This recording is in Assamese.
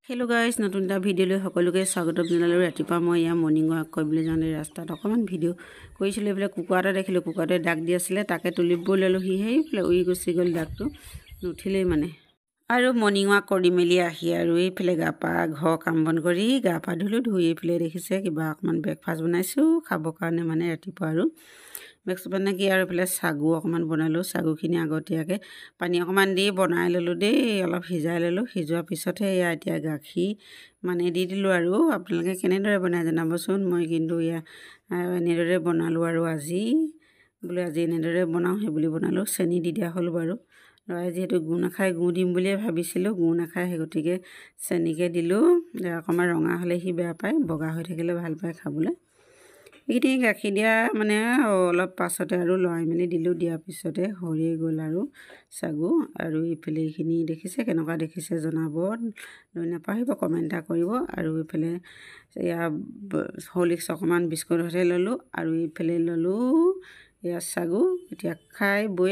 हेलो गाइस नতুन এটা ভিডিঅ'লৈ সকলোকে স্বাগতম জনালোঁ। ৰাতিপুৱা মই ইয়া মৰ্নিং ৱাক কৰিবলৈ যাওঁতে ৰাস্তাত অকমান ভিডিঅ' কৰিছিলোঁ। এইফালে কুকুৰা এটা দেখিলোঁ, কুকুৰাটোৱে ডাক দি আছিলে, তাকে তুলিব ল'লোঁ। সি সেইফালে উৰি গুচি গ'ল, ডাকটো নুঠিলেই মানে। আৰু মৰ্নিং ৱাক কৰি মেলি আহি আৰু এইফালে গা পা ঘৰ কাম বন কৰি গা পা ধুলোঁ। ধুই এইফালে দেখিছে কিবা অকণমান ব্ৰেকফাষ্ট বনাইছোঁ খাবৰ কাৰণে মানে ৰাতিপুৱা। আৰু ব্ৰেকফাষ্ট মানে কি আৰু এইফালে চাগু অকণমান বনালোঁ। চাগুখিনি আগতীয়াকৈ পানী অকণমান দি বনাই ল'লোঁ দেই, অলপ সিজাই ল'লোঁ। সিজোৱাৰ পিছতহে এয়া এতিয়া গাখীৰ মানে দি দিলোঁ। আৰু আপোনালোকে কেনেদৰে বনাই জনাবচোন। মই কিন্তু এয়া এনেদৰে বনালোঁ আৰু আজি এনেদৰে বনাওঁ সেইবুলি বনালোঁ। চেনি দি দিয়া হ'ল বাৰু। ল'ৰাই যিহেতু গুড় নাখায়, গুড় দিম বুলিয়ে ভাবিছিলোঁ, গুড় নাখায়, সেই গতিকে চেনিকে দিলোঁ। অকণমান ৰঙা হ'লে সি বেয়া পায়, বগা হৈ থাকিলে ভাল পায় খাবলৈ। এইখিনি গাখীৰ দিয়া মানে অলপ পাছতে আৰু লৰাই মেলি দিলোঁ। দিয়াৰ পিছতে হৈয়ে গ'ল আৰু চাগু। আৰু এইফালে এইখিনি দেখিছে কেনেকুৱা দেখিছে জনাব, নাপাহৰিব কমেণ্ট এটা কৰিব। আৰু এইফালে এয়া হৰলিক্স অকণমান বিস্কুটতে ল'লোঁ। আৰু এইফালে ল'লোঁ এয়া চাগু। এতিয়া খাই বৈ